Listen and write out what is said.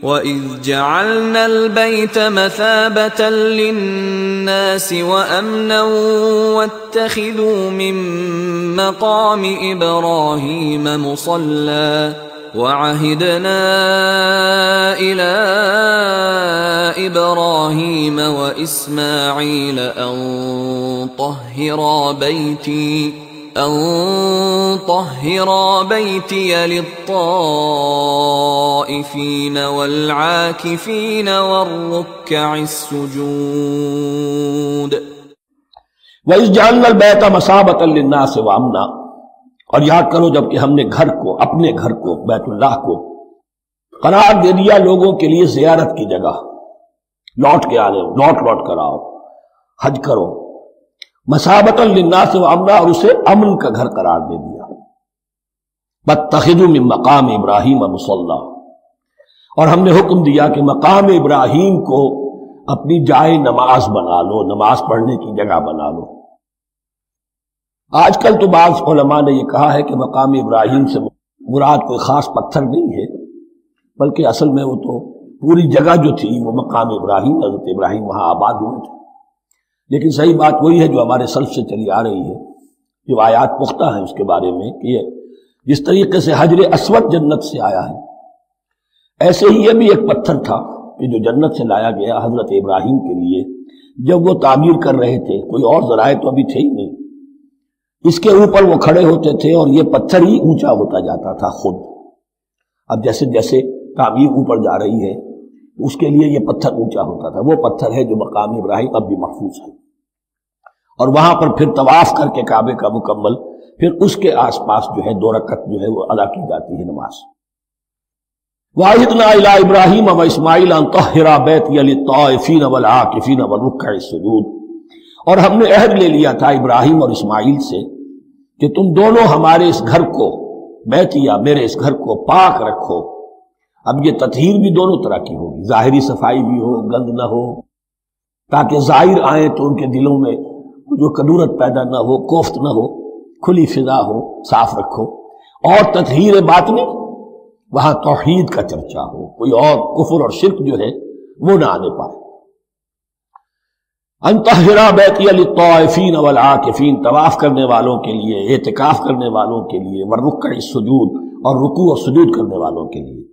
وَإِذْ جَعَلْنَا الْبَيْتَ مَثَابَةً لِلنَّاسِ وَأَمْنًا وَاتَّخِذُوا مِن مَّقَامِ إِبْرَاهِيمَ مُصَلًّى وَعَهِدْنَا إِلَىٰ إِبْرَاهِيمَ وَإِسْمَاعِيلَ أَن طَهِّرَا بَيْتِيَ لِلطَّائِفِينَ وَالْعَاكِفِينَ وَالرُّكَّعِ السُّجُودِ وَإِذْ جَعَلْنَا الْبَيْتَ مَثَابَةً لِلنَّاسِ وَأَمْنًا، اور یاد کرو جب کہ ہم نے گھر کو، اپنے گھر کو، بیت اللہ کو قرار دے دیا لوگوں کے لیے زیارت کی جگہ، لوٹ کے آنے، لوٹ کر آؤ، حج کرو، مثابۃ للناس وامنا، اور اسے امن کا گھر قرار دے دیا۔ واتخذوا من مقام ابراہیم مصلی، اور ہم نے حکم دیا کہ مقام ابراہیم کو اپنی جائے نماز بنا لو، نماز پڑھنے کی جگہ بنا لو۔ آج کل تو بعض علماء نے یہ کہا ہے کہ مقام ابراہیم سے مراد کوئی خاص پتھر نہیں ہے، بلکہ اصل میں وہ تو پوری جگہ جو تھی وہ مقام ابراہیم، حضرت ابراہیم وہاں آباد ہوئے تھے۔ لیکن صحیح بات وہی ہے جو ہمارے سلف سے چلی آ رہی ہے، روایات پختہ ہیں اس کے بارے میں کہ یہ جس طریقے سے حجر اسود جنت سے آیا ہے، ایسے ہی یہ بھی ایک پتھر تھا کہ جو جنت سے لایا گیا حضرت ابراہیم کے لیے جب وہ تعمیر کر رہے تھے، کوئی اور ذرائع تو ابھی تھے ہی نہیں، اس کے اوپر وہ کھڑے ہوتے تھے اور یہ پتھر ہی اونچا ہوتا جاتا تھا خود۔ اب جیسے جیسے تعمیر اوپر جا رہی ہے اس کے لیے یہ پتھر اونچا ہوتا تھا، وہ پتھر ہے جو مقام ابراہیم اب بھی محفوظ ہے، اور وہاں پر پھر طواف کر کے کعبے کا مکمل، پھر اس کے آس پاس جو ہے 2 رکعت جو ہے وہ ادا کی جاتی ہے نماز۔ وَعَهِدْنَا إِلَىٰ إِبْرَاهِيمَ وَإِسْمَاعِيلَ أَن طَهِّرَا بَيْتِيَ لِلطَّائِفِينَ وَالْعَاكِفِينَ وَالرُّكَّعِ السُّجُودِ، اور ہم نے عہد لے لیا تھا ابراہیم اور اسماعیل سے کہ تم دونوں ہمارے اس گھر کو، بیتیا میرے اس گھر کو پاک رکھو۔ اب یہ تطہیر بھی دونوں طرح کی ہوگی، ظاہری صفائی بھی ہو، گند نہ ہو، تاکہ ظاہر آئیں تو ان کے دلوں میں جو کدورت پیدا نہ ہو، کوفت نہ ہو، کھلی فضا ہو، صاف رکھو۔ اور تطہیر باطنی، وہاں توحید کا چرچا ہو، کوئی اور کفر اور شرک جو ہے وہ نہ آنے پائے۔ ان طہرا بیتی للطائفین والعاکفین، طواف کرنے والوں کے لیے، اعتکاف کرنے والوں کے لیے، والرکع السجود، اور رکوع اور سجود کرنے والوں کے لیے۔